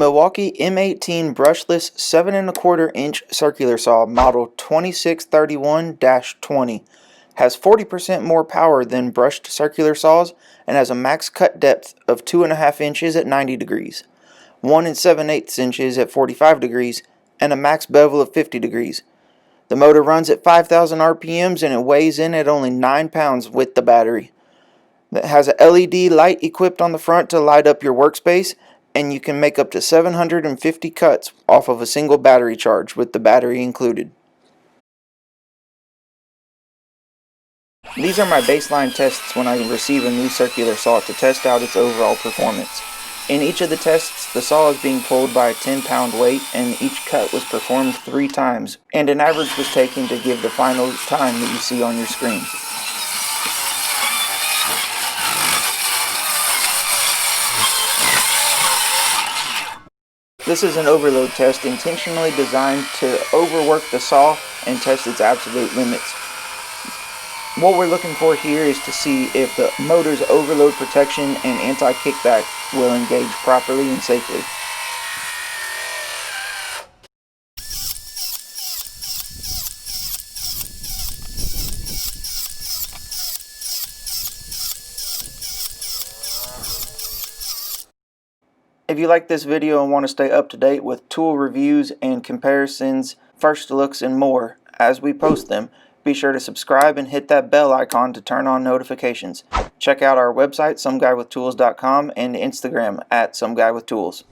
Milwaukee M18 Brushless 7 1/4 inch circular saw model 2631-20 has 40% more power than brushed circular saws and has a max cut depth of 2.5 inches at 90 degrees, 1 7/8 inches at 45 degrees, and a max bevel of 50 degrees. The motor runs at 5,000 RPMs and it weighs in at only 9 pounds with the battery. It has a LED light equipped on the front to light up your workspace, and you can make up to 750 cuts off of a single battery charge with the battery included. These are my baseline tests when I receive a new circular saw to test out its overall performance. In each of the tests, the saw is being pulled by a 10-pound weight, and each cut was performed 3 times, and an average was taken to give the final time that you see on your screen. This is an overload test intentionally designed to overwork the saw and test its absolute limits. What we're looking for here is to see if the motor's overload protection and anti-kickback will engage properly and safely. If you like this video and want to stay up to date with tool reviews and comparisons, first looks, and more as we post them, be sure to subscribe and hit that bell icon to turn on notifications. Check out our website, someguywithtools.com, and Instagram @someguywithtools.